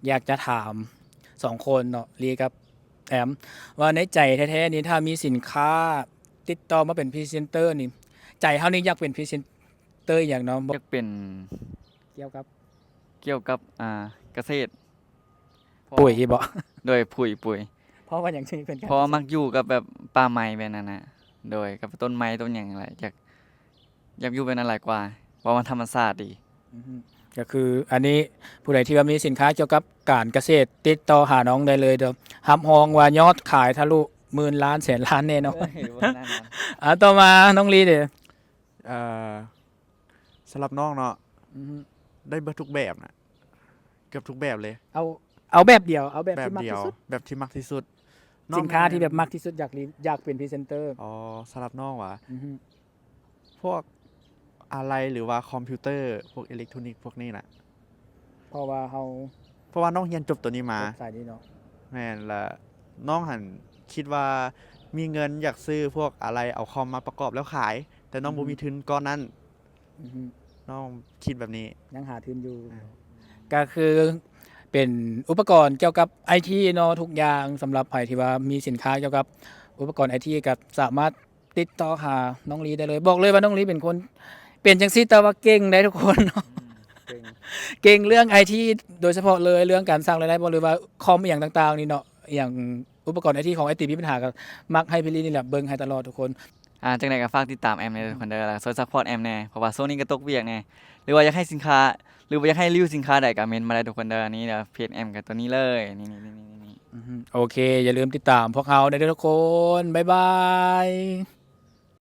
อยากจะถาม2 คนเนาะลีกับแอมว่าในใจแท้ๆนี้ถ้ามีสินค้าติดต่อมาเป็นพรีเซนเตอร์นี่ใจเฮานี่อยากเป็นพรีเซนเตอร์อย่างเนาะบ่อยากเป็นเกี่ยวกับเกี่ยวกับเกษตรปุ๋ยบ่ โดยปุ๋ยเพราะว่าอย่างที่เป็นการเพราะว่ามักอยู่กับแบบป่าไม้แบบนั้นน่ะโดยกับต้นไม้ต้นหยังนั่นแหละอยากอยู่แบบนั้นหลายกว่าเพราะมันธรรมชาติดีอือฮึก็คืออันนี้ผู้ใดที่ว่ามีสินค้าเกี่ยวกับการเกษตรติดต่อหาน้องได้เลยเด้อรับรองว่ายอดขายทะลุหมื่นล้านแสนล้านแน่นอน เฮ้ยบ่แน่นอน ต่อมาน้องลีเด้อเอ่อสำหรับน้องเนาะอือฮึ ได้เบิดทุกแบบนะเกือบทุกแบบเลย เอาแบบเดียวเอาแบบ แบบ ที่มัก เดียว ที่สุด แบบที่มักที่สุดน้อง สินค้าที่แบบมักที่สุดอยากเป็นพรีเซนเตอร์อ๋อสำหรับน้องวะอือฮึ พวกอะไรหรือว่าคอมพิวเตอร์พวกอิเล็กทรอนิกส์พวกนี้แหละเพราะว่าเฮา เพราะว่าน้องเรียนจบตัวนี้มา สายนี้เนาะ แม่นละน้องหันคิดว่ามีเงินอยากซื้อพวกอะไรเอาคอมมาประกอบแล้วขาย แต่น้องบ่มีทุนก้อนนั้น อือฮึ น้องคิดแบบนี้ ยังหาทุนอยู่ อ่า ก็คือเป็นอุปกรณ์เกี่ยวกับไอทีเนาะทุกอย่างสำหรับใครที่ว่ามีสินค้าเกี่ยวกับอุปกรณ์ไอทีก็สามารถติดต่อหาน้องลีได้เลย บอกเลยว่าน้องลีเป็นคนเป็นจังซี่แต่ว่าเก่งได้ทุกคนเนาะ เก่ง เก่งเรื่องไอทีโดยเฉพาะเลยเรื่องการสร้างรายได้บ่หรือว่าคอมอหย่างต่างๆนี่เนาะอย่างอุปกรณ์ไอทีของไอติมีปัญหาก็มักให้พี่ลีนี่แหละเบิ่งให้ตลอดทุกคน จังได๋ก็ฝากติดตามแอมในทุกคนเด้อแล้วช่วยซัปพอร์ตแอมแหน่เพราะว่าช่วงนี้ก็ตกเวียกแหน่หรือว่าอยากให้สินค้าหรือว่าอยากให้รีวิวสินค้าใดก็เม้นต์มาได้ทุกคนเด้อนี่เด้อเพจแอมก็ตัวนี้เลยนี่ๆๆๆโอเค อย่าลืมติดตามพวกเราได้ด้วยทุกคน บ๊ายบาย